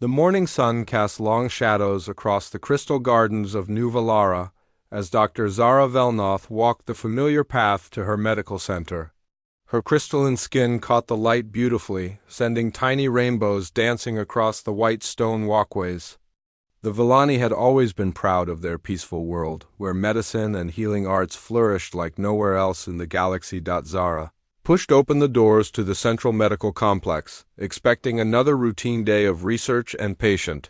The morning sun cast long shadows across the crystal gardens of New Valara as Dr. Zara Velnoth walked the familiar path to her medical center. Her crystalline skin caught the light beautifully, sending tiny rainbows dancing across the white stone walkways. The Villani had always been proud of their peaceful world, where medicine and healing arts flourished like nowhere else in the galaxy. Zara pushed open the doors to the central medical complex, expecting another routine day of research and patient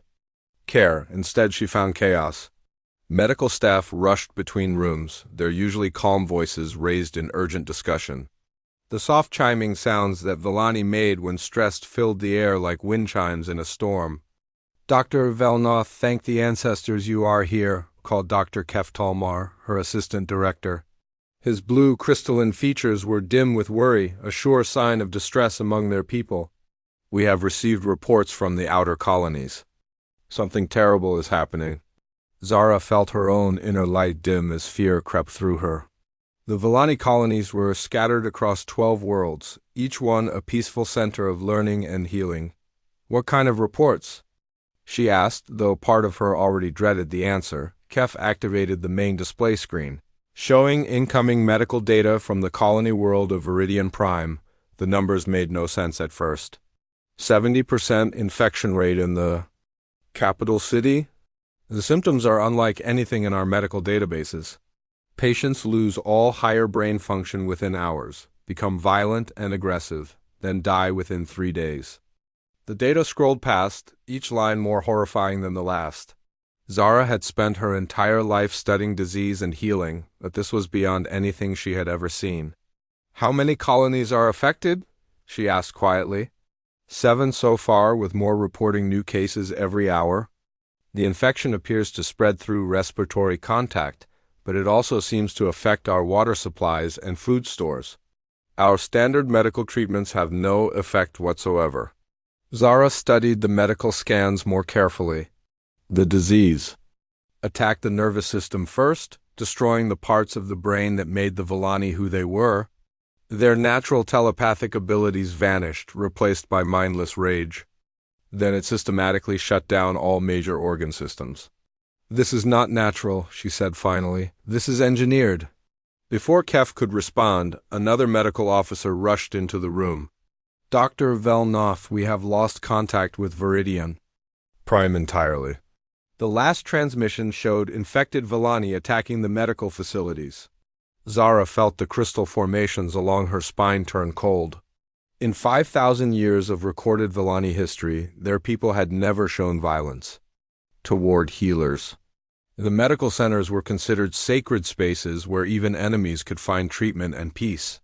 care. Instead, she found chaos. Medical staff rushed between rooms, their usually calm voices raised in urgent discussion. The soft chiming sounds that Villani made when stressed filled the air like wind chimes in a storm. "Dr. Velnoth, thank the ancestors you are here," called Dr. Kef Talmar, her assistant director. His blue crystalline features were dim with worry, a sure sign of distress among their people. "We have received reports from the outer colonies. Something terrible is happening." Zara felt her own inner light dim as fear crept through her. The Villani colonies were scattered across 12 worlds, each one a peaceful center of learning and healing. "What kind of reports?" she asked, though part of her already dreaded the answer. Kef activated the main display screen, showing incoming medical data from the colony world of Viridian Prime. The numbers made no sense at first. 70% infection rate in the capital city? The symptoms are unlike anything in our medical databases. Patients lose all higher brain function within hours, become violent and aggressive, then die within 3 days. The data scrolled past, each line more horrifying than the last. Zara had spent her entire life studying disease and healing, but this was beyond anything she had ever seen. "How many colonies are affected?" she asked quietly. 7 so far, with more reporting new cases every hour. The infection appears to spread through respiratory contact, but it also seems to affect our water supplies and food stores. Our standard medical treatments have no effect whatsoever. Zara studied the medical scans more carefully. The disease attacked the nervous system first, destroying the parts of the brain that made the Villani who they were. Their natural telepathic abilities vanished, replaced by mindless rage. Then it systematically shut down all major organ systems. "This is not natural," she said finally. "This is engineered." Before Kef could respond, another medical officer rushed into the room. "Dr. Velnoth, we have lost contact with Viridian Prime entirely. The last transmission showed infected Villani attacking the medical facilities." Zara felt the crystal formations along her spine turn cold. In 5,000 years of recorded Villani history, their people had never shown violence toward healers. The medical centers were considered sacred spaces where even enemies could find treatment and peace.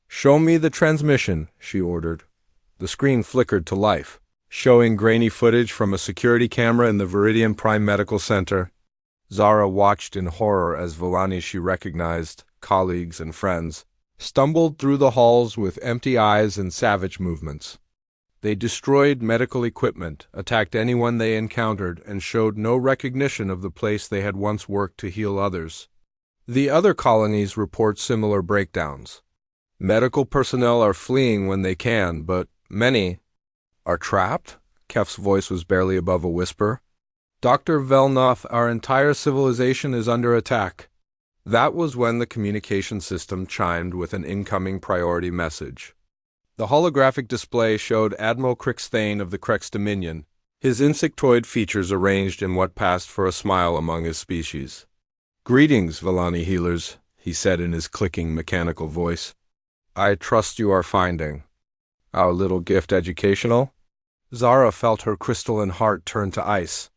"Show me the transmission," she ordered. The screen flickered to life, showing grainy footage from a security camera in the Viridian Prime Medical Center. Zara watched in horror as Villani she recognized, colleagues and friends, stumbled through the halls with empty eyes and savage movements. They destroyed medical equipment, attacked anyone they encountered, and showed no recognition of the place they had once worked to heal others. The other colonies report similar breakdowns. Medical personnel are fleeing when they can, but many are trapped? Kef's voice was barely above a whisper. "Dr. Velnoth, our entire civilization is under attack." That was when the communication system chimed with an incoming priority message. The holographic display showed Admiral Crixthane of the Crex Dominion, his insectoid features arranged in what passed for a smile among his species. "Greetings, Villani healers," he said in his clicking mechanical voice. "I trust you are finding our little gift educational?" Zara felt her crystalline heart turn to ice.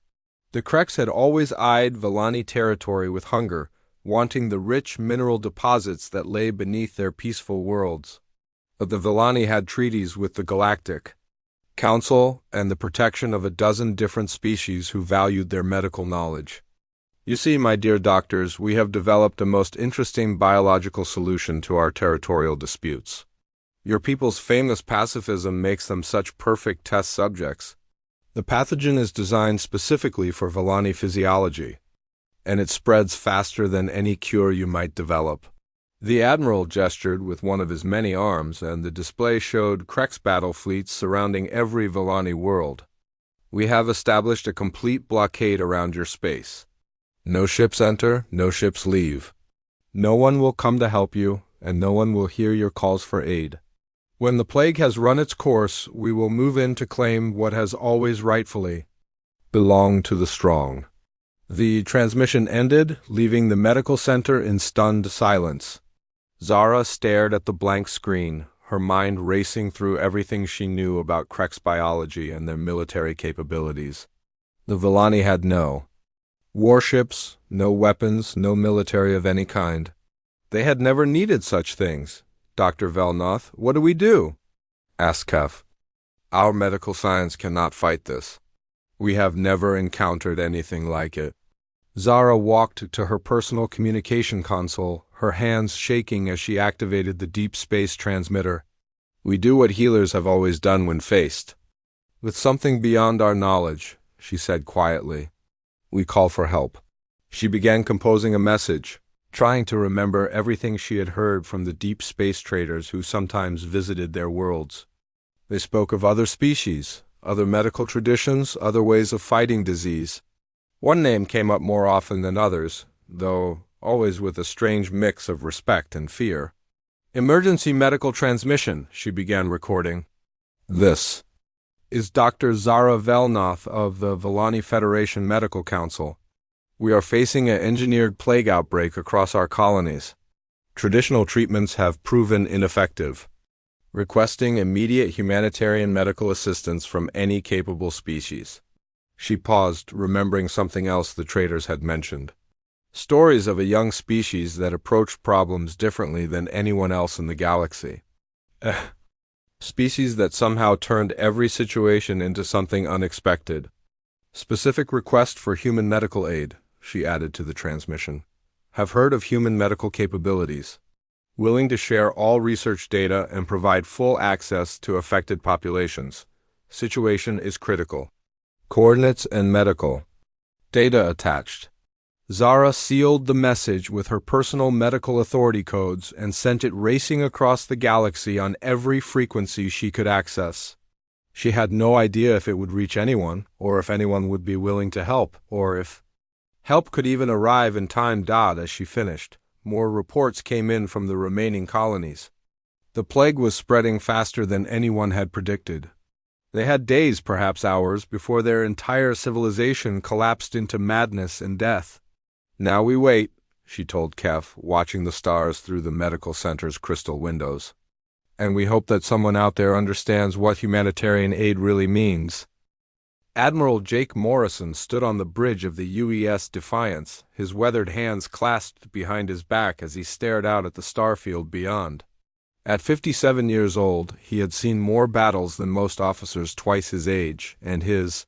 The Crex had always eyed Villani territory with hunger, wanting the rich mineral deposits that lay beneath their peaceful worlds. But the Villani had treaties with the Galactic Council and the protection of a dozen different species who valued their medical knowledge. "You see, my dear doctors, we have developed a most interesting biological solution to our territorial disputes. Your people's famous pacifism makes them such perfect test subjects. The pathogen is designed specifically for Villani physiology, and it spreads faster than any cure you might develop." The Admiral gestured with one of his many arms, and the display showed Crex battle fleets surrounding every Villani world. We have established a complete blockade around your space. No ships enter, no ships leave. No one will come to help you, and no one will hear your calls for aid. When the plague has run its course, we will move in to claim what has always rightfully belonged to the strong." The transmission ended, leaving the medical center in stunned silence. Zara stared at the blank screen, her mind racing through everything she knew about Krek's biology and their military capabilities. The Villani had no warships, no weapons, no military of any kind. They had never needed such things. "Dr. Velnoth, what do we do?" asked Kef. "Our medical science cannot fight this. We have never encountered anything like it." Zara walked to her personal communication console, her hands shaking as she activated the deep space transmitter. "We do what healers have always done when faced with something beyond our knowledge," she said quietly. "We call for help." She began composing a message, trying to remember everything she had heard from the deep space traders who sometimes visited their worlds. They spoke of other species, other medical traditions, other ways of fighting disease. One name came up more often than others, though always with a strange mix of respect and fear. "Emergency medical transmission," she began recording. "This is Dr. Zara Velnoth of the Villani Federation Medical Council. We are facing an engineered plague outbreak across our colonies. Traditional treatments have proven ineffective. Requesting immediate humanitarian medical assistance from any capable species." She paused, remembering something else the traders had mentioned. Stories of a young species that approached problems differently than anyone else in the galaxy. Species that somehow turned every situation into something unexpected. "Specific request for human medical aid," she added to the transmission. "Have heard of human medical capabilities. Willing to share all research data and provide full access to affected populations. Situation is critical. Coordinates and medical data attached." Zara sealed the message with her personal medical authority codes and sent it racing across the galaxy on every frequency she could access. She had no idea if it would reach anyone, or if anyone would be willing to help, or if help could even arrive in time. As she finished, more reports came in from the remaining colonies. The plague was spreading faster than anyone had predicted. They had days, perhaps hours, before their entire civilization collapsed into madness and death. "Now we wait," she told Kef, watching the stars through the medical center's crystal windows. "And we hope that someone out there understands what humanitarian aid really means." Admiral Jake Morrison stood on the bridge of the UES Defiance, his weathered hands clasped behind his back as he stared out at the starfield beyond. At 57 years old, he had seen more battles than most officers twice his age, and his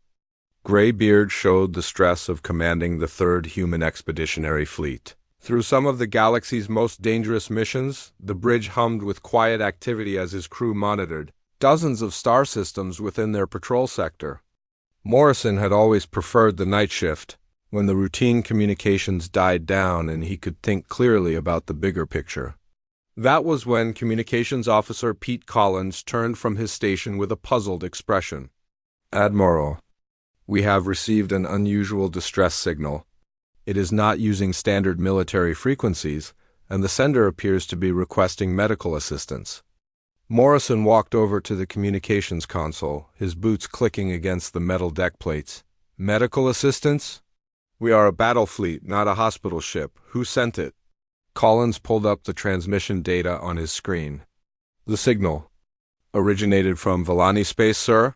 gray beard showed the stress of commanding the 3rd Human Expeditionary Fleet. Through some of the galaxy's most dangerous missions, the bridge hummed with quiet activity as his crew monitored dozens of star systems within their patrol sector. Morrison had always preferred the night shift, when the routine communications died down and he could think clearly about the bigger picture. That was when Communications Officer Pete Collins turned from his station with a puzzled expression. "Admiral, we have received an unusual distress signal. It is not using standard military frequencies, and the sender appears to be requesting medical assistance." Morrison walked over to the communications console, his boots clicking against the metal deck plates. "Medical assistance? We are a battle fleet, not a hospital ship. Who sent it?" Collins pulled up the transmission data on his screen. "The signal originated from Villani space, sir.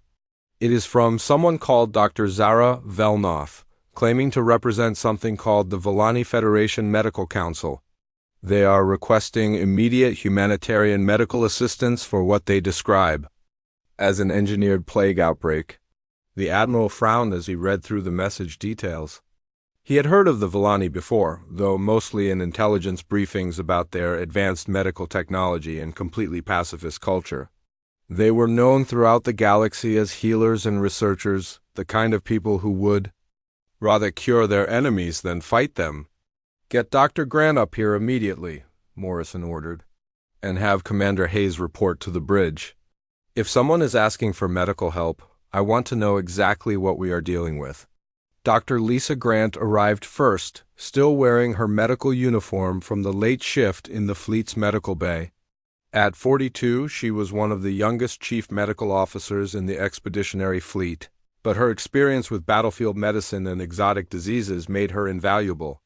It is from someone called Dr. Zara Velnoth, claiming to represent something called the Villani Federation Medical Council. They are requesting immediate humanitarian medical assistance for what they describe as an engineered plague outbreak." The Admiral frowned as he read through the message details. He had heard of the Villani before, though mostly in intelligence briefings about their advanced medical technology and completely pacifist culture. They were known throughout the galaxy as healers and researchers, the kind of people who would rather cure their enemies than fight them. "Get Dr. Grant up here immediately," Morrison ordered, "and have Commander Hayes report to the bridge. If someone is asking for medical help, I want to know exactly what we are dealing with. Dr. Lisa Grant arrived first, still wearing her medical uniform from the late shift in the fleet's medical bay. At 42, she was one of the youngest chief medical officers in the expeditionary fleet, but her experience with battlefield medicine and exotic diseases made her invaluable.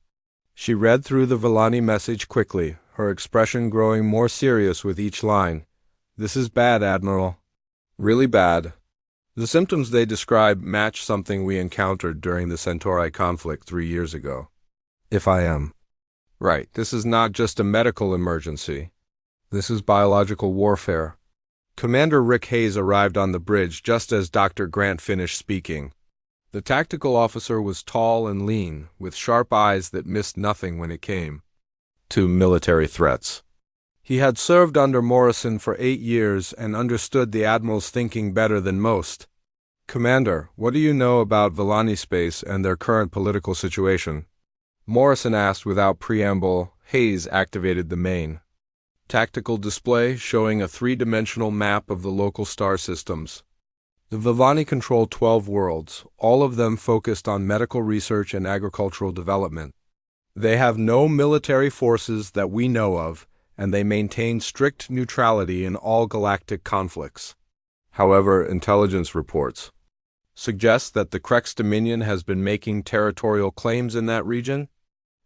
She read through the Villani message quickly, her expression growing more serious with each line. "This is bad, Admiral. Really bad. The symptoms they describe match something we encountered during the Centauri conflict 3 years ago. If I am right, this is not just a medical emergency. This is biological warfare." Commander Rick Hayes arrived on the bridge just as Dr. Grant finished speaking. The tactical officer was tall and lean, with sharp eyes that missed nothing when it came to military threats. He had served under Morrison for 8 years and understood the Admiral's thinking better than most. "Commander, what do you know about Villani space and their current political situation?" Morrison asked without preamble. Hayes activated the main tactical display, showing a 3-dimensional map of the local star systems. The Villani control 12 worlds, all of them focused on medical research and agricultural development. They have no military forces that we know of, and they maintain strict neutrality in all galactic conflicts. However, intelligence reports suggest that the Krex Dominion has been making territorial claims in that region.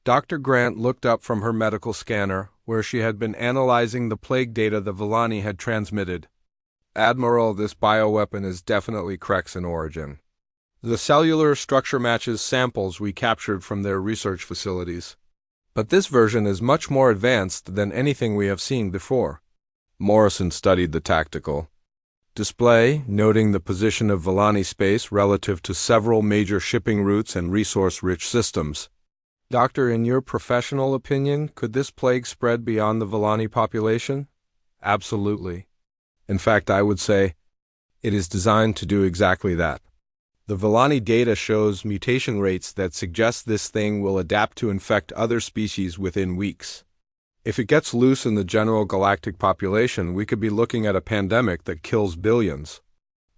Dr. Grant looked up from her medical scanner, where she had been analyzing the plague data the Villani had transmitted. "Admiral, this bioweapon is definitely Krex in origin. The cellular structure matches samples we captured from their research facilities. But this version is much more advanced than anything we have seen before." Morrison studied the tactical display, noting the position of Villani space relative to several major shipping routes and resource-rich systems. "Doctor, in your professional opinion, could this plague spread beyond the Villani population?" "Absolutely. In fact, I would say it is designed to do exactly that. The Villani data shows mutation rates that suggest this thing will adapt to infect other species within weeks. If it gets loose in the general galactic population, we could be looking at a pandemic that kills billions."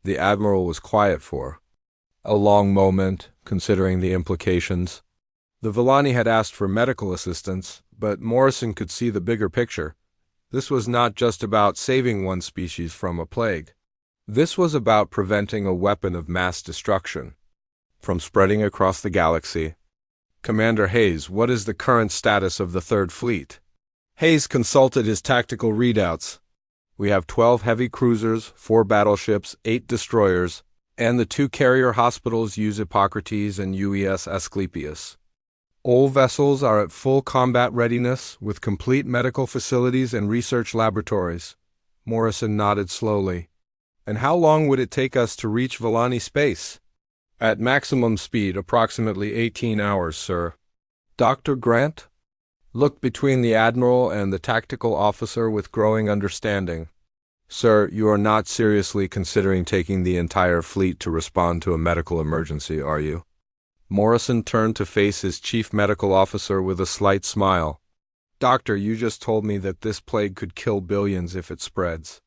The Admiral was quiet for a long moment, considering the implications. The Villani had asked for medical assistance, but Morrison could see the bigger picture. This was not just about saving one species from a plague. This was about preventing a weapon of mass destruction from spreading across the galaxy. "Commander Hayes, what is the current status of the Third Fleet?" Hayes consulted his tactical readouts. "We have 12 heavy cruisers, 4 battleships, 8 destroyers, and the 2 carrier hospitals use Hippocrates and UES Asclepius. All vessels are at full combat readiness, with complete medical facilities and research laboratories." Morrison nodded slowly. "And how long would it take us to reach Villani space?" "At maximum speed, approximately 18 hours, sir." Dr. Grant looked between the Admiral and the tactical officer with growing understanding. "Sir, you are not seriously considering taking the entire fleet to respond to a medical emergency, are you?" Morrison turned to face his chief medical officer with a slight smile. "Doctor, you just told me that this plague could kill billions if it spreads.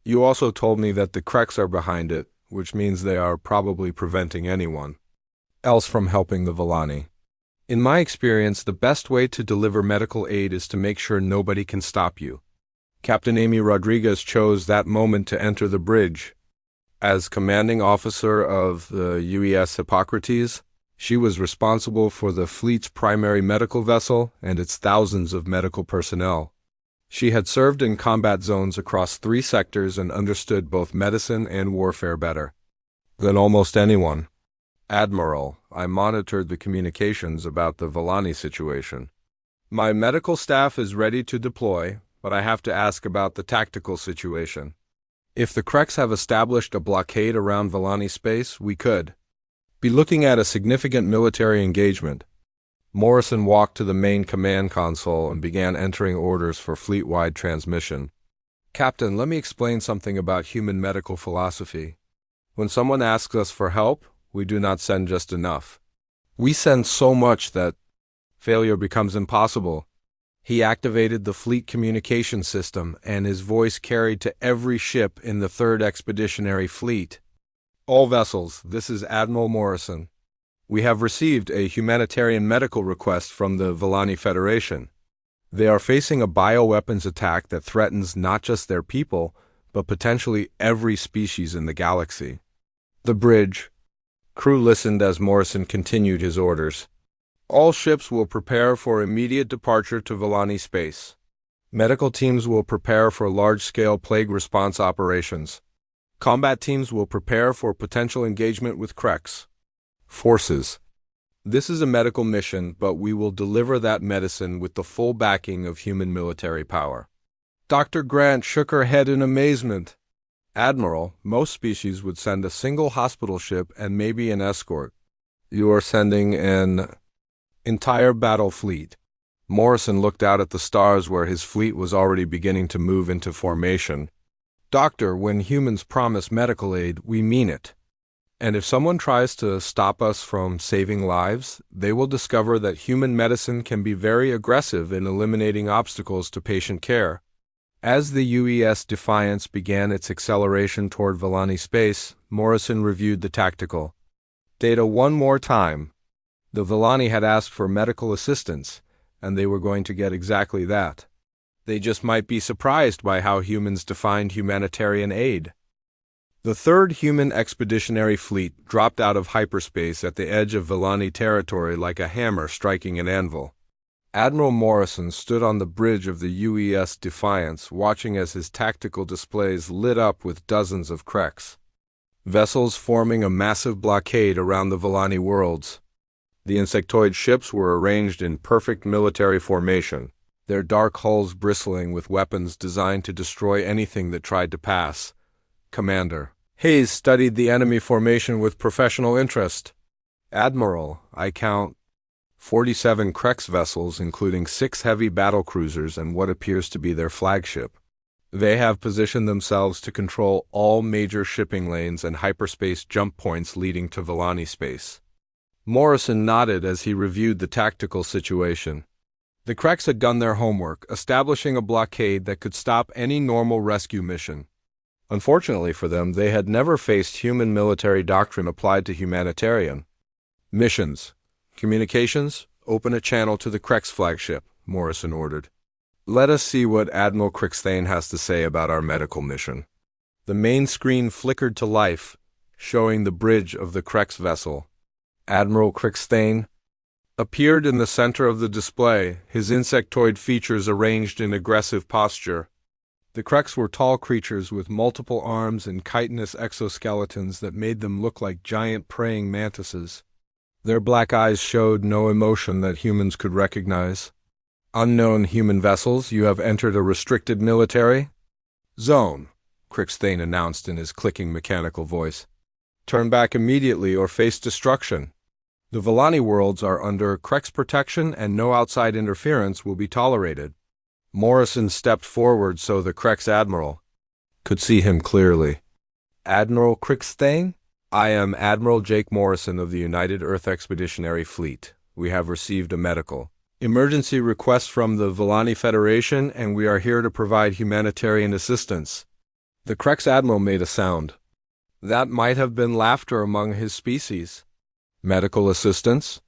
You also told me that the Krex are behind it, which means they are probably preventing anyone else from helping the Villani. In my experience, the best way to deliver medical aid is to make sure nobody can stop you." Captain Amy Rodriguez chose that moment to enter the bridge. As commanding officer of the UES Hippocrates, she was responsible for the fleet's primary medical vessel and its thousands of medical personnel. She had served in combat zones across 3 sectors and understood both medicine and warfare better than almost anyone. "Admiral, I monitored the communications about the Villani situation. My medical staff is ready to deploy, but I have to ask about the tactical situation. If the Krex have established a blockade around Villani space, we could be looking at a significant military engagement." Morrison walked to the main command console and began entering orders for fleet-wide transmission. "Captain, let me explain something about human medical philosophy. When someone asks us for help, we do not send just enough. We send so much that failure becomes impossible." He activated the fleet communication system, and his voice carried to every ship in the 3rd Expeditionary Fleet. All vessels, this is Admiral Morrison. We have received a humanitarian medical request from the Villani Federation. They are facing a bioweapons attack that threatens not just their people, but potentially every species in the galaxy. The bridge. Crew listened as Morrison continued his orders. All ships will prepare for immediate departure to Villani space. Medical teams will prepare for large-scale plague response operations. Combat teams will prepare for potential engagement with Krex. Forces. This is a medical mission, but we will deliver that medicine with the full backing of human military power. Dr. Grant shook her head in amazement. Admiral, most species would send a single hospital ship and maybe an escort. You are sending an entire battle fleet. Morrison looked out at the stars where his fleet was already beginning to move into formation. Doctor, when humans promise medical aid, we mean it. And if someone tries to stop us from saving lives, they will discover that human medicine can be very aggressive in eliminating obstacles to patient care. As the UES Defiance began its acceleration toward Villani space, Morrison reviewed the tactical data one more time. The Villani had asked for medical assistance, and they were going to get exactly that. They just might be surprised by how humans defined humanitarian aid. The Third Human Expeditionary Fleet dropped out of hyperspace at the edge of Villani territory like a hammer striking an anvil. Admiral Morrison stood on the bridge of the UES Defiance, watching as his tactical displays lit up with dozens of Krex. Vessels forming a massive blockade around the Villani worlds. The insectoid ships were arranged in perfect military formation, their dark hulls bristling with weapons designed to destroy anything that tried to pass. Commander Hayes studied the enemy formation with professional interest. Admiral, I count 47 Krex vessels, including 6 heavy battlecruisers and what appears to be their flagship. They have positioned themselves to control all major shipping lanes and hyperspace jump points leading to Villani space. Morrison nodded as he reviewed the tactical situation. The Krex had done their homework, establishing a blockade that could stop any normal rescue mission. Unfortunately for them, they had never faced human military doctrine applied to humanitarian missions. Communications, open a channel to the Krex flagship, Morrison ordered. Let us see what Admiral Crixthane has to say about our medical mission. The main screen flickered to life, showing the bridge of the Krex vessel. Admiral Crixthane appeared in the center of the display, his insectoid features arranged in aggressive posture. The Krex were tall creatures with multiple arms and chitinous exoskeletons that made them look like giant praying mantises. Their black eyes showed no emotion that humans could recognize. Unknown human vessels, you have entered a restricted military zone, Crixthane announced in his clicking mechanical voice. Turn back immediately or face destruction. The Villani worlds are under Krex protection and no outside interference will be tolerated. Morrison stepped forward so the Krex Admiral could see him clearly. Admiral Crixthane? I am Admiral Jake Morrison of the United Earth Expeditionary Fleet. We have received a medical emergency request from the Villani Federation, and we are here to provide humanitarian assistance. The Krex Admiral made a sound. That might have been laughter among his species. Medical assistance?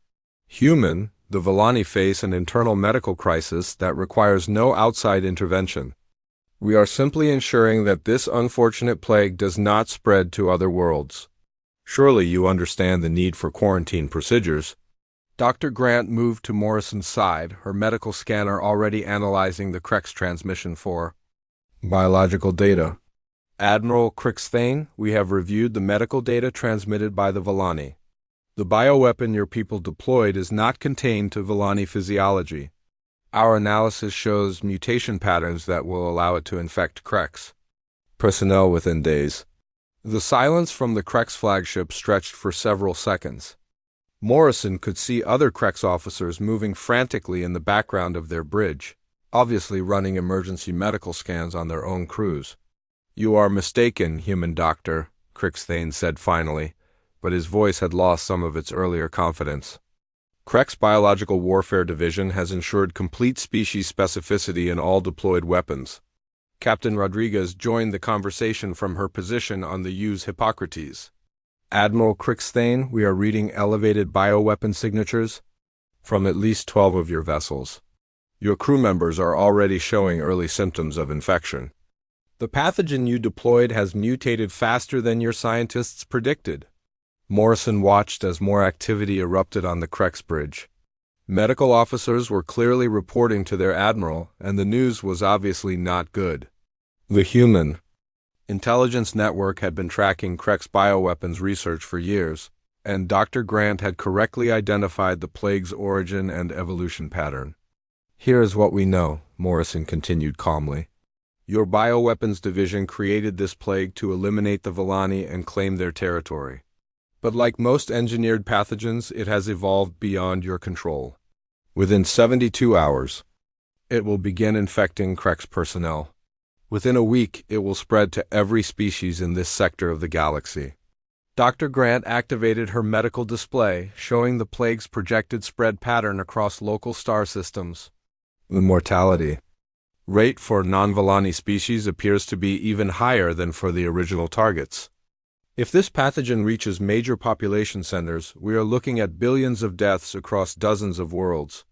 Human, the Villani face an internal medical crisis that requires no outside intervention. We are simply ensuring that this unfortunate plague does not spread to other worlds. Surely you understand the need for quarantine procedures. Dr. Grant moved to Morrison's side, her medical scanner already analyzing the Krex transmission for biological data. Admiral Crixthane, we have reviewed the medical data transmitted by the Villani. The bioweapon your people deployed is not contained to Villani physiology. Our analysis shows mutation patterns that will allow it to infect Krex. Personnel within days. The silence from the Krex flagship stretched for several seconds. Morrison could see other Krex officers moving frantically in the background of their bridge, obviously running emergency medical scans on their own crews. You are mistaken, human doctor, Crixthane said finally, but his voice had lost some of its earlier confidence. Krex Biological Warfare Division has ensured complete species specificity in all deployed weapons. Captain Rodriguez joined the conversation from her position on the Use Hippocrates. Admiral Crixthane, we are reading elevated bioweapon signatures from at least 12 of your vessels. Your crew members are already showing early symptoms of infection. The pathogen you deployed has mutated faster than your scientists predicted. Morrison watched as more activity erupted on the Crex Bridge. Medical officers were clearly reporting to their admiral, and the news was obviously not good. The human intelligence network had been tracking Crex bioweapons research for years, and Dr. Grant had correctly identified the plague's origin and evolution pattern. Here is what we know, Morrison continued calmly. Your bioweapons division created this plague to eliminate the Villani and claim their territory. But like most engineered pathogens, it has evolved beyond your control. Within 72 hours, it will begin infecting Crex personnel. Within a week, it will spread to every species in this sector of the galaxy. Dr. Grant activated her medical display, showing the plague's projected spread pattern across local star systems. The mortality rate for non-Villani species appears to be even higher than for the original targets. If this pathogen reaches major population centers, we are looking at billions of deaths across dozens of worlds.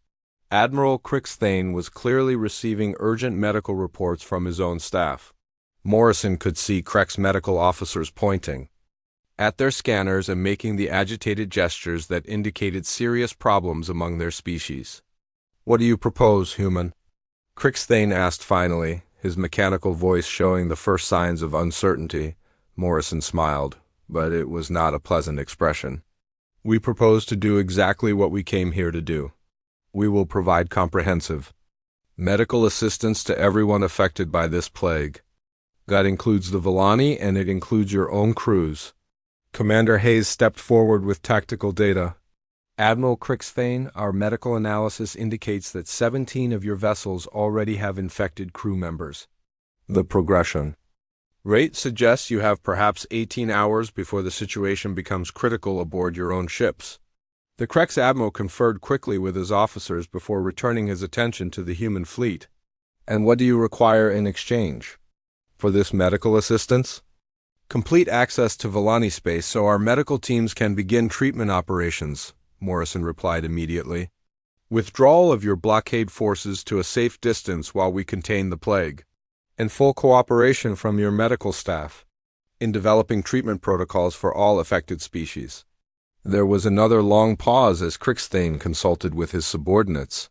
Admiral Crixthane was clearly receiving urgent medical reports from his own staff. Morrison could see Crex medical officers pointing at their scanners and making the agitated gestures that indicated serious problems among their species. "What do you propose, human?" Crixthane asked finally, his mechanical voice showing the first signs of uncertainty. Morrison smiled, but it was not a pleasant expression. "We propose to do exactly what we came here to do. We will provide comprehensive medical assistance to everyone affected by this plague. That includes the Villani, and it includes your own crews." Commander Hayes stepped forward with tactical data. "Admiral Crixthane, our medical analysis indicates that 17 of your vessels already have infected crew members. The progression rate suggests you have perhaps 18 hours before the situation becomes critical aboard your own ships." The Crex Admiral conferred quickly with his officers before returning his attention to the human fleet. "And what do you require in exchange for this medical assistance?" "Complete access to Villani space so our medical teams can begin treatment operations," Morrison replied immediately. "Withdrawal of your blockade forces to a safe distance while we contain the plague, and full cooperation from your medical staff in developing treatment protocols for all affected species." There was another long pause as Crixthane consulted with his subordinates.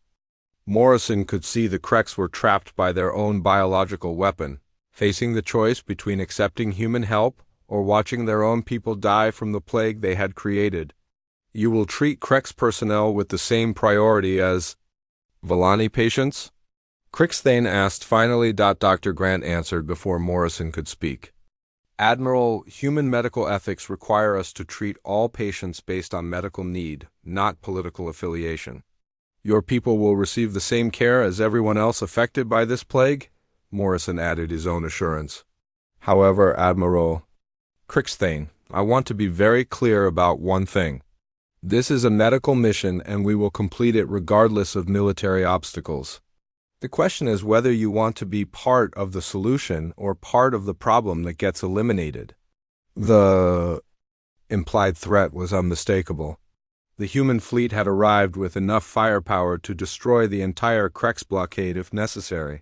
Morrison could see the Crex were trapped by their own biological weapon, facing the choice between accepting human help or watching their own people die from the plague they had created. "You will treat Crex personnel with the same priority as Villani patients?" Crixthane asked finally. Dr. Grant answered before Morrison could speak. "Admiral, human medical ethics require us to treat all patients based on medical need, not political affiliation. Your people will receive the same care as everyone else affected by this plague," Morrison added his own assurance. "However, Admiral Crixthane, I want to be very clear about one thing. This is a medical mission and we will complete it regardless of military obstacles. The question is whether you want to be part of the solution or part of the problem that gets eliminated." The implied threat was unmistakable. The human fleet had arrived with enough firepower to destroy the entire Crex blockade if necessary.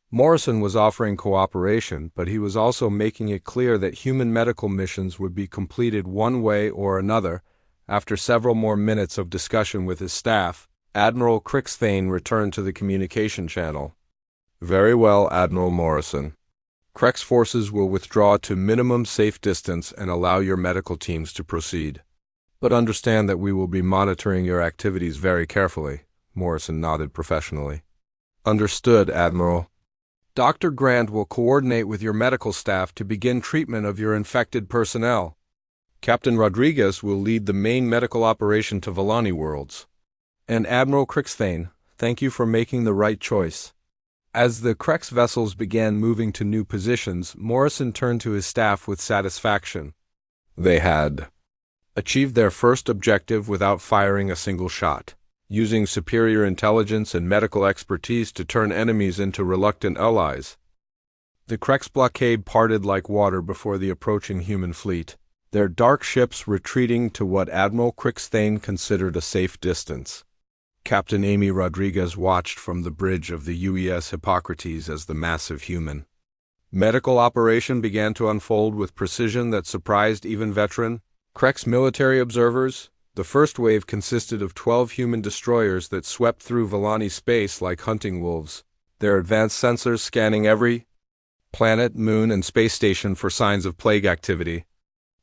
Morrison was offering cooperation, but he was also making it clear that human medical missions would be completed one way or another. After several more minutes of discussion with his staff, Admiral Crixthane returned to the communication channel. "Very well, Admiral Morrison. Crex forces will withdraw to minimum safe distance and allow your medical teams to proceed. But understand that we will be monitoring your activities very carefully." Morrison nodded professionally. "Understood, Admiral. Dr. Grant will coordinate with your medical staff to begin treatment of your infected personnel. Captain Rodriguez will lead the main medical operation to Villani worlds. And Admiral Crixthane, thank you for making the right choice." As the Crex vessels began moving to new positions, Morrison turned to his staff with satisfaction. They had achieved their first objective without firing a single shot, using superior intelligence and medical expertise to turn enemies into reluctant allies. The Crex blockade parted like water before the approaching human fleet. their dark ships retreating to what Admiral Crixthane considered a safe distance. Captain Amy Rodriguez watched from the bridge of the UES Hippocrates as the massive human medical operation began to unfold with precision that surprised even veteran Crex military observers. The first wave consisted of 12 human destroyers that swept through Volani space like hunting wolves, their advanced sensors scanning every planet, moon, and space station for signs of plague activity.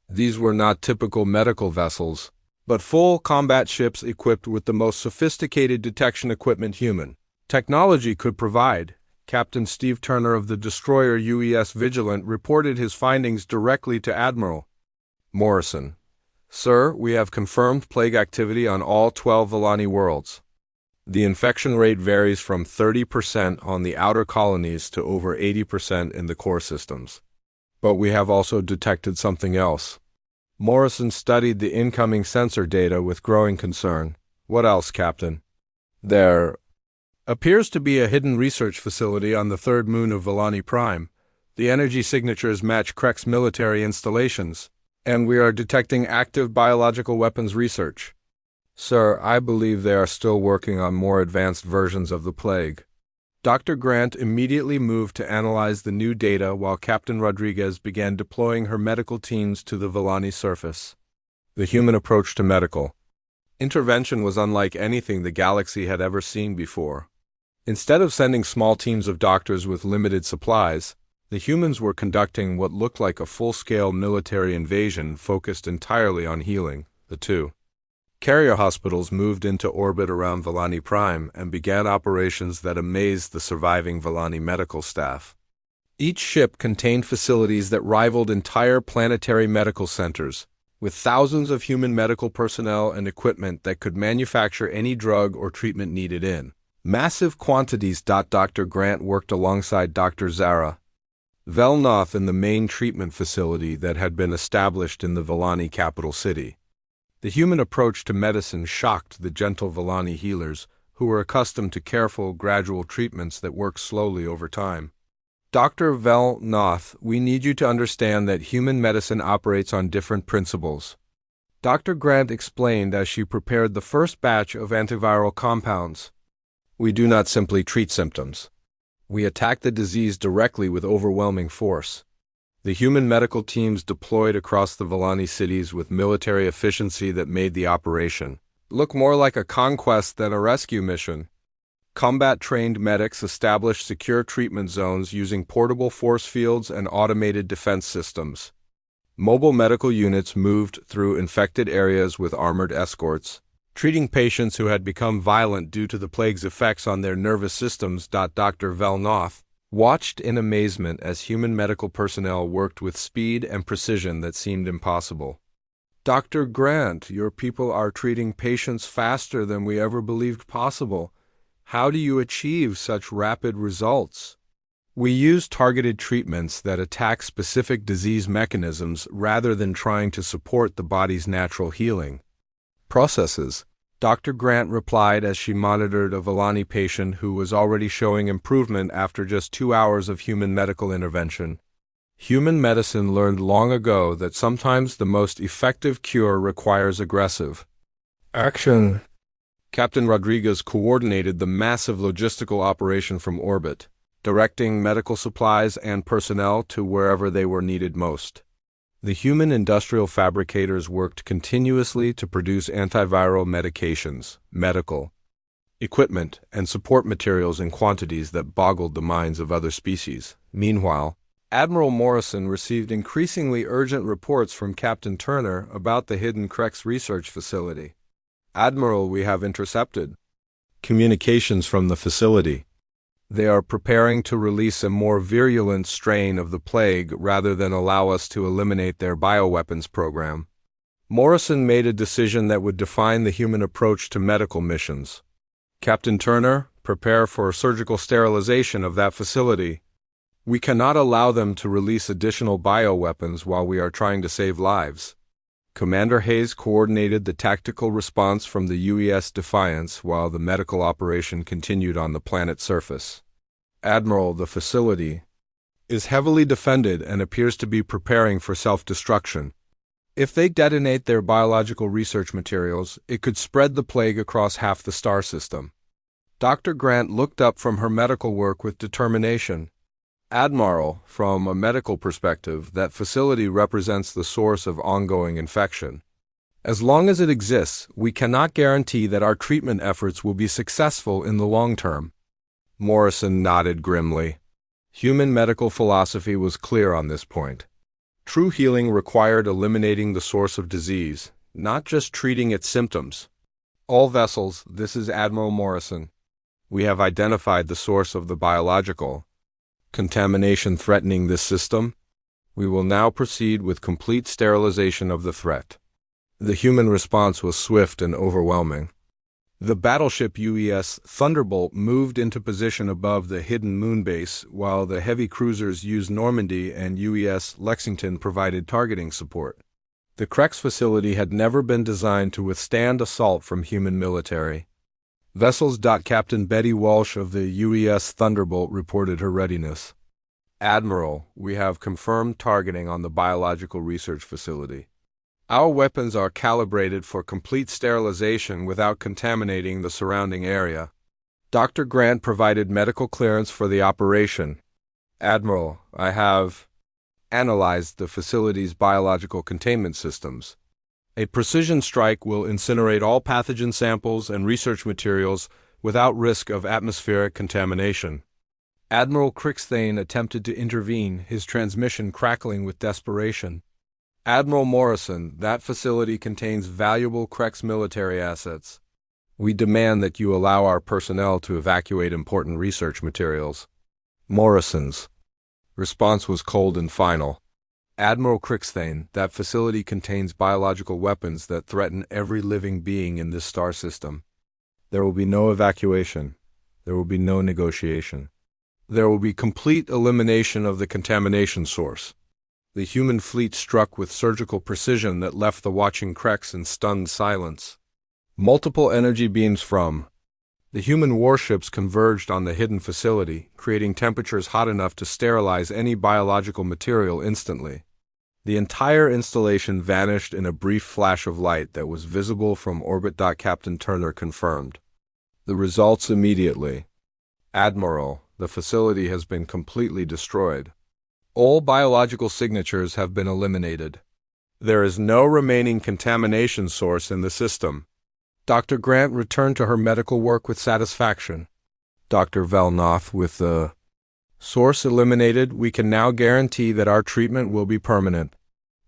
These were not typical medical vessels, but full combat ships equipped with the most sophisticated detection equipment human technology could provide. Captain Steve Turner of the destroyer UES Vigilant reported his findings directly to Admiral Morrison. Sir, we have confirmed plague activity on all 12 Volani worlds. The infection rate varies from 30% on the outer colonies to over 80% in the core systems. But we have also detected something else. Morrison studied the incoming sensor data with growing concern. What else, Captain? There appears to be a hidden research facility on the third moon of Volani Prime. The energy signatures match Crex military installations, and we are detecting active biological weapons research. Sir, I believe they are still working on more advanced versions of the plague. Dr. Grant immediately moved to analyze the new data while Captain Rodriguez began deploying her medical teams to the Volani surface. The human approach to medical intervention was unlike anything the galaxy had ever seen before. Instead of sending small teams of doctors with limited supplies, the humans were conducting what looked like a full-scale military invasion focused entirely on healing. The two carrier hospitals moved into orbit around Volani Prime and began operations that amazed the surviving Volani medical staff. Each ship contained facilities that rivaled entire planetary medical centers, with thousands of human medical personnel and equipment that could manufacture any drug or treatment needed in massive quantities. Dr. Grant worked alongside Dr. Zara Velnoth in the main treatment facility that had been established in the Volani capital city. The human approach to medicine shocked the gentle Volani healers, who were accustomed to careful, gradual treatments that work slowly over time. Dr. Velnoth, we need you to understand that human medicine operates on different principles. Dr. Grant explained as she prepared the first batch of antiviral compounds. We do not simply treat symptoms. We attack the disease directly with overwhelming force. The human medical teams deployed across the Volani cities with military efficiency that made the operation look more like a conquest than a rescue mission. Combat-trained medics established secure treatment zones using portable force fields and automated defense systems. Mobile medical units moved through infected areas with armored escorts, treating patients who had become violent due to the plague's effects on their nervous systems. Dr. Velnoth watched in amazement as human medical personnel worked with speed and precision that seemed impossible. Dr. Grant, your people are treating patients faster than we ever believed possible. How do you achieve such rapid results? We use targeted treatments that attack specific disease mechanisms rather than trying to support the body's natural healing processes, Dr. Grant replied as she monitored a Volani patient who was already showing improvement after just 2 hours of human medical intervention. Human medicine learned long ago that sometimes the most effective cure requires aggressive action. Captain Rodriguez coordinated the massive logistical operation from orbit, directing medical supplies and personnel to wherever they were needed most. The human industrial fabricators worked continuously to produce antiviral medications, medical equipment, and support materials in quantities that boggled the minds of other species. Meanwhile, Admiral Morrison received increasingly urgent reports from Captain Turner about the hidden Crex research facility. Admiral, we have intercepted communications from the facility. They are preparing to release a more virulent strain of the plague rather than allow us to eliminate their bioweapons program. Morrison made a decision that would define the human approach to medical missions. Captain Turner, prepare for surgical sterilization of that facility. We cannot allow them to release additional bioweapons while we are trying to save lives. Commander Hayes coordinated the tactical response from the UES Defiance while the medical operation continued on the planet's surface. Admiral, the facility is heavily defended and appears to be preparing for self-destruction. If they detonate their biological research materials, it could spread the plague across half the star system. Dr. Grant looked up from her medical work with determination. Admiral, from a medical perspective, that facility represents the source of ongoing infection. As long as it exists, we cannot guarantee that our treatment efforts will be successful in the long term. Morrison nodded grimly. Human medical philosophy was clear on this point. True healing required eliminating the source of disease, not just treating its symptoms. All vessels, this is Admiral Morrison. We have identified the source of the biological contamination threatening this system. We will now proceed with complete sterilization of the threat. The human response was swift and overwhelming. The battleship UES Thunderbolt moved into position above the hidden moon base, while the heavy cruisers USS Normandy and UES Lexington provided targeting support. The Krex facility had never been designed to withstand assault from human military. Vessels. Captain Betty Walsh of the UES Thunderbolt reported her readiness. Admiral, we have confirmed targeting on the biological research facility. Our weapons are calibrated for complete sterilization without contaminating the surrounding area. Dr. Grant provided medical clearance for the operation. Admiral, I have analyzed the facility's biological containment systems. A precision strike will incinerate all pathogen samples and research materials without risk of atmospheric contamination. Admiral Crixthane attempted to intervene, his transmission crackling with desperation. Admiral Morrison, that facility contains valuable Krex military assets. We demand that you allow our personnel to evacuate important research materials. Morrison's response was cold and final. Admiral Crixthane, that facility contains biological weapons that threaten every living being in this star system. There will be no evacuation. There will be no negotiation. There will be complete elimination of the contamination source. The human fleet struck with surgical precision that left the watching Krex in stunned silence. Multiple energy beams from the human warships converged on the hidden facility, creating temperatures hot enough to sterilize any biological material instantly. The entire installation vanished in a brief flash of light that was visible from orbit. Captain Turner confirmed the results immediately. Admiral, the facility has been completely destroyed. All biological signatures have been eliminated. There is no remaining contamination source in the system. Dr. Grant returned to her medical work with satisfaction. Dr. Velnoth, with the source eliminated, we can now guarantee that our treatment will be permanent.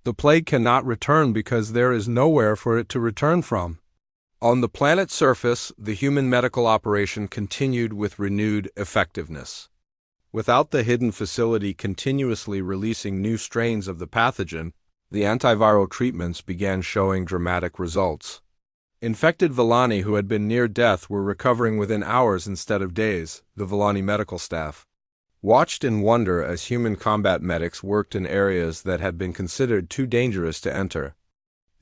The plague cannot return because there is nowhere for it to return from. On the planet's surface, the human medical operation continued with renewed effectiveness. Without the hidden facility continuously releasing new strains of the pathogen, the antiviral treatments began showing dramatic results. Infected Villani who had been near death were recovering within hours instead of days, the Villani medical staff watched in wonder as human combat medics worked in areas that had been considered too dangerous to enter.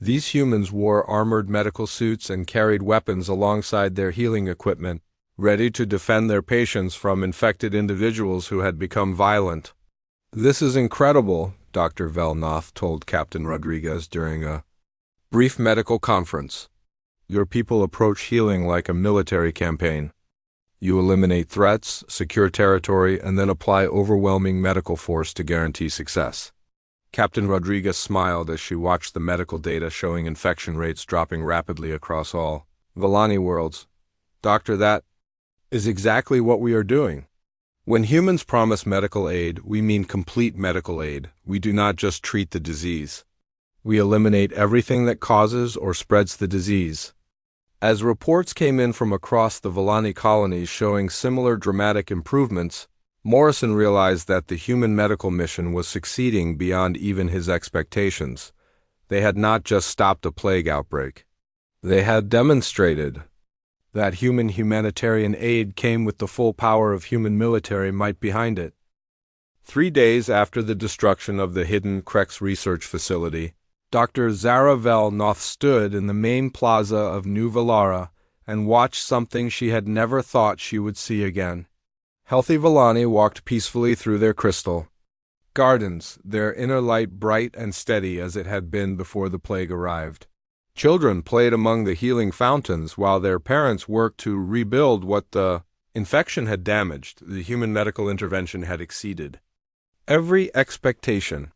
These humans wore armored medical suits and carried weapons alongside their healing equipment, ready to defend their patients from infected individuals who had become violent. This is incredible, Dr. Velnoth told Captain Rodriguez during a brief medical conference. Your people approach healing like a military campaign. You eliminate threats, secure territory, and then apply overwhelming medical force to guarantee success. Captain Rodriguez smiled as she watched the medical data showing infection rates dropping rapidly across all Villani worlds. Doctor, that is exactly what we are doing. When humans promise medical aid, we mean complete medical aid. We do not just treat the disease. We eliminate everything that causes or spreads the disease. As reports came in from across the Villani colonies showing similar dramatic improvements, Morrison realized that the human medical mission was succeeding beyond even his expectations. They had not just stopped a plague outbreak. They had demonstrated that human humanitarian aid came with the full power of human military might behind it. 3 days after the destruction of the hidden Krex research facility, Dr. Zara Velnoth stood in the main plaza of New Valara and watched something she had never thought she would see again. Healthy Villani walked peacefully through their crystal gardens, their inner light bright and steady as it had been before the plague arrived. Children played among the healing fountains while their parents worked to rebuild what the infection had damaged. The human medical intervention had exceeded every expectation.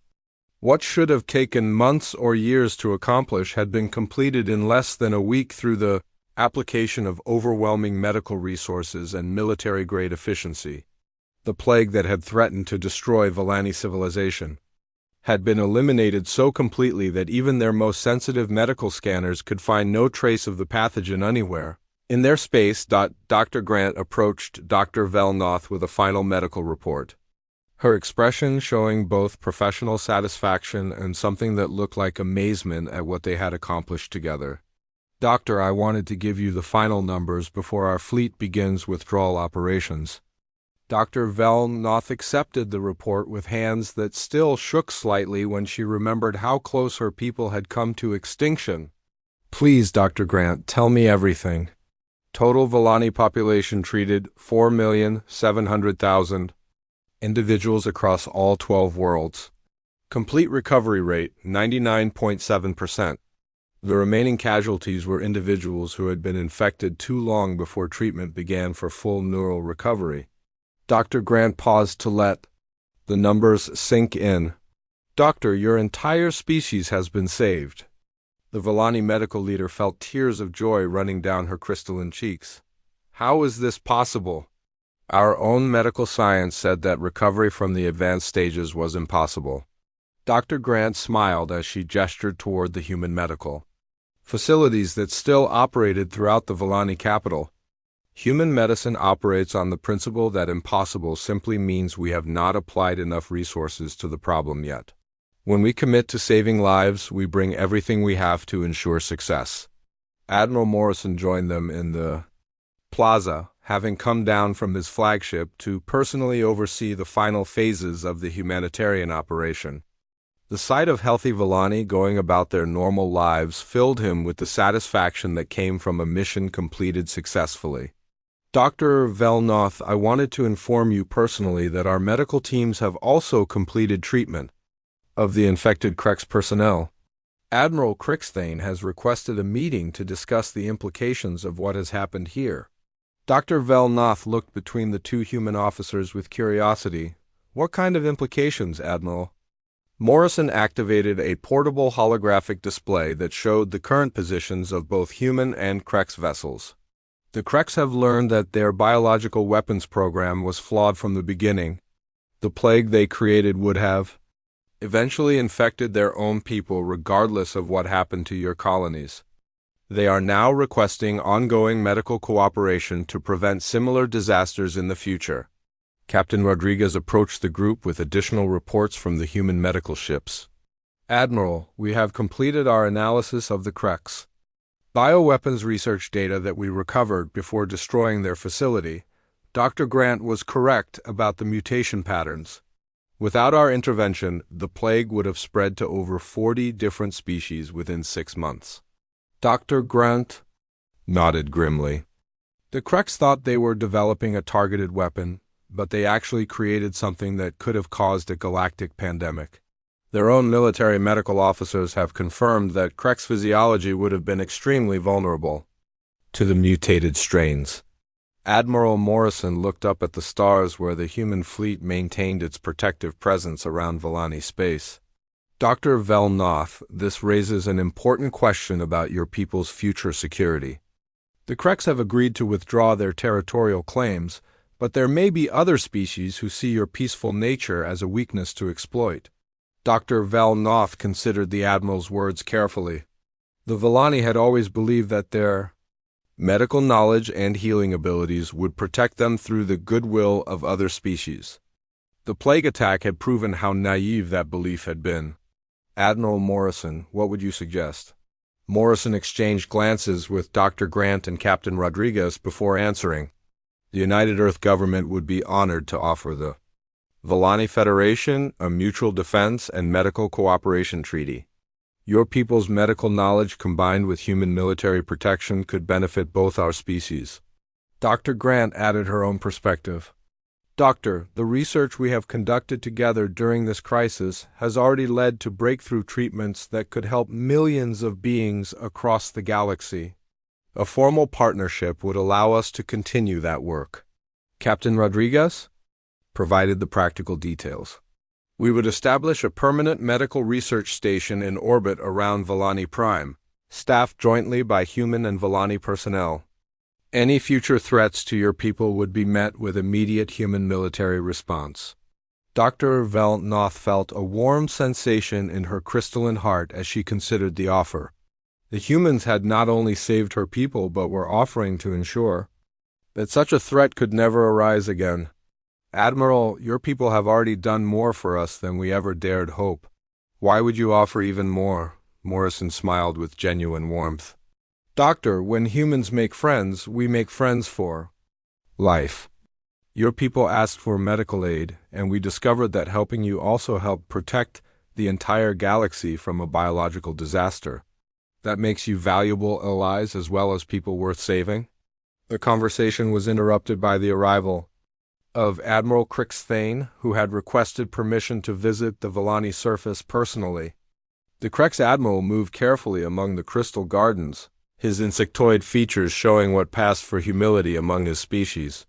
What should have taken months or years to accomplish had been completed in less than a week through the application of overwhelming medical resources and military-grade efficiency. The plague that had threatened to destroy Volani civilization had been eliminated so completely that even their most sensitive medical scanners could find no trace of the pathogen anywhere. In their space, Dr. Grant approached Dr. Velnoth with a final medical report, her expression showing both professional satisfaction and something that looked like amazement at what they had accomplished together. Doctor, I wanted to give you the final numbers before our fleet begins withdrawal operations. Dr. Velnoth accepted the report with hands that still shook slightly when she remembered how close her people had come to extinction. Please, Dr. Grant, tell me everything. Total Volani population treated 4,700,000. Individuals across all 12 worlds. Complete recovery rate, 99.7%. The remaining casualties were individuals who had been infected too long before treatment began for full neural recovery. Dr. Grant paused to let the numbers sink in. Doctor, your entire species has been saved. The Volani medical leader felt tears of joy running down her crystalline cheeks. How is this possible? Our own medical science said that recovery from the advanced stages was impossible. Dr. Grant smiled as she gestured toward the human medical facilities that still operated throughout the Volani capital. Human medicine operates on the principle that impossible simply means we have not applied enough resources to the problem yet. When we commit to saving lives, we bring everything we have to ensure success. Admiral Morrison joined them in the plaza, having come down from his flagship to personally oversee the final phases of the humanitarian operation. The sight of healthy Volani going about their normal lives filled him with the satisfaction that came from a mission completed successfully. Dr. Velnoth, I wanted to inform you personally that our medical teams have also completed treatment of the infected Krex personnel. Admiral Crixthane has requested a meeting to discuss the implications of what has happened here. Dr. Velnoth looked between the two human officers with curiosity. What kind of implications, Admiral? Morrison activated a portable holographic display that showed the current positions of both human and Krex vessels. The Krex have learned that their biological weapons program was flawed from the beginning. The plague they created would have eventually infected their own people regardless of what happened to your colonies. They are now requesting ongoing medical cooperation to prevent similar disasters in the future. Captain Rodriguez approached the group with additional reports from the human medical ships. Admiral, we have completed our analysis of the Krex bioweapons research data that we recovered before destroying their facility. Dr. Grant was correct about the mutation patterns. Without our intervention, the plague would have spread to over 40 different species within 6 months. Dr. Grant nodded grimly. The Krex thought they were developing a targeted weapon, but they actually created something that could have caused a galactic pandemic. Their own military medical officers have confirmed that Krex physiology would have been extremely vulnerable to the mutated strains. Admiral Morrison looked up at the stars where the human fleet maintained its protective presence around Volani space. Dr. Velnoth, this raises an important question about your people's future security. The Krex have agreed to withdraw their territorial claims, but there may be other species who see your peaceful nature as a weakness to exploit. Dr. Velnoth considered the Admiral's words carefully. The Volani had always believed that their medical knowledge and healing abilities would protect them through the goodwill of other species. The plague attack had proven how naive that belief had been. Admiral Morrison, what would you suggest? Morrison exchanged glances with Dr. Grant and Captain Rodriguez before answering. The United Earth government would be honored to offer the Volani Federation a mutual defense and medical cooperation treaty. Your people's medical knowledge combined with human military protection could benefit both our species. Dr. Grant added her own perspective. Doctor, the research we have conducted together during this crisis has already led to breakthrough treatments that could help millions of beings across the galaxy. A formal partnership would allow us to continue that work. Captain Rodriguez provided the practical details. We would establish a permanent medical research station in orbit around Volani Prime, staffed jointly by human and Volani personnel. Any future threats to your people would be met with immediate human military response. Dr. Velnoth felt a warm sensation in her crystalline heart as she considered the offer. The humans had not only saved her people but were offering to ensure that such a threat could never arise again. Admiral, your people have already done more for us than we ever dared hope. Why would you offer even more? Morrison smiled with genuine warmth. Doctor, when humans make friends, we make friends for life. Your people asked for medical aid, and we discovered that helping you also helped protect the entire galaxy from a biological disaster. That makes you valuable allies as well as people worth saving. The conversation was interrupted by the arrival of Admiral Crixthane, who had requested permission to visit the Volani surface personally. The Crex Admiral moved carefully among the crystal gardens, his insectoid features showing what passed for humility among his species.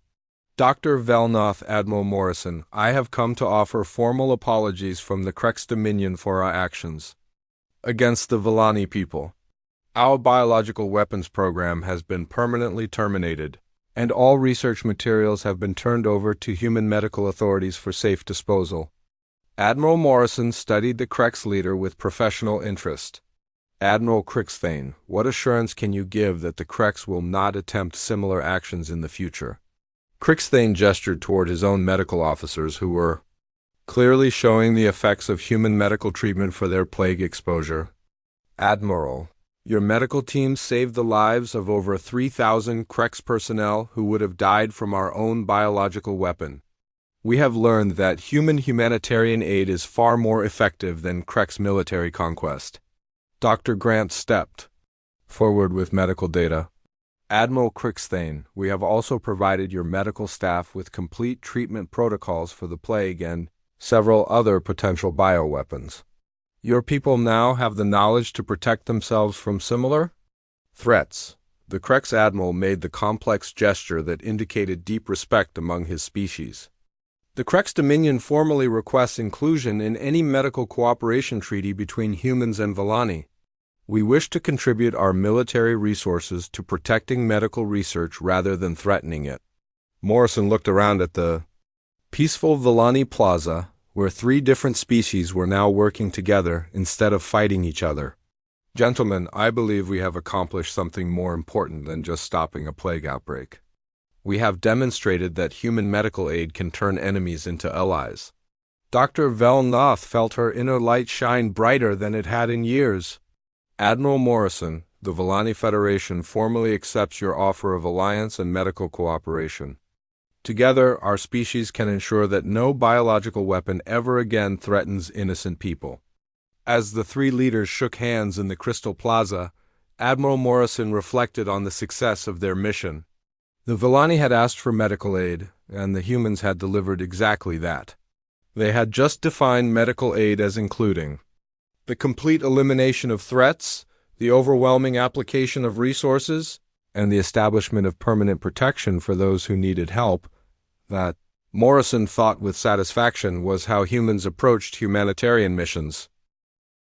Dr. Velnoth, Admiral Morrison, I have come to offer formal apologies from the Crex Dominion for our actions against the Volani people. Our biological weapons program has been permanently terminated, and all research materials have been turned over to human medical authorities for safe disposal. Admiral Morrison studied the Crex leader with professional interest. Admiral Crixthane, what assurance can you give that the Crex will not attempt similar actions in the future? Crixthane gestured toward his own medical officers who were clearly showing the effects of human medical treatment for their plague exposure. Admiral, your medical team saved the lives of over 3,000 Crex personnel who would have died from our own biological weapon. We have learned that human humanitarian aid is far more effective than Crex military conquest. Dr. Grant stepped forward with medical data. Admiral Crixthane, we have also provided your medical staff with complete treatment protocols for the plague and several other potential bioweapons. Your people now have the knowledge to protect themselves from similar threats. The Crex Admiral made the complex gesture that indicated deep respect among his species. The Crex Dominion formally requests inclusion in any medical cooperation treaty between humans and Volani. We wish to contribute our military resources to protecting medical research rather than threatening it. Morrison looked around at the peaceful Volani Plaza, where 3 different species were now working together instead of fighting each other. Gentlemen, I believe we have accomplished something more important than just stopping a plague outbreak. We have demonstrated that human medical aid can turn enemies into allies. Dr. Velnoth felt her inner light shine brighter than it had in years. Admiral Morrison, the Volani Federation formally accepts your offer of alliance and medical cooperation. Together, our species can ensure that no biological weapon ever again threatens innocent people. As the 3 leaders shook hands in the Crystal Plaza, Admiral Morrison reflected on the success of their mission. The Volani had asked for medical aid, and the humans had delivered exactly that. They had just defined medical aid as including the complete elimination of threats, the overwhelming application of resources, and the establishment of permanent protection for those who needed help. That, Morrison thought with satisfaction, was how humans approached humanitarian missions.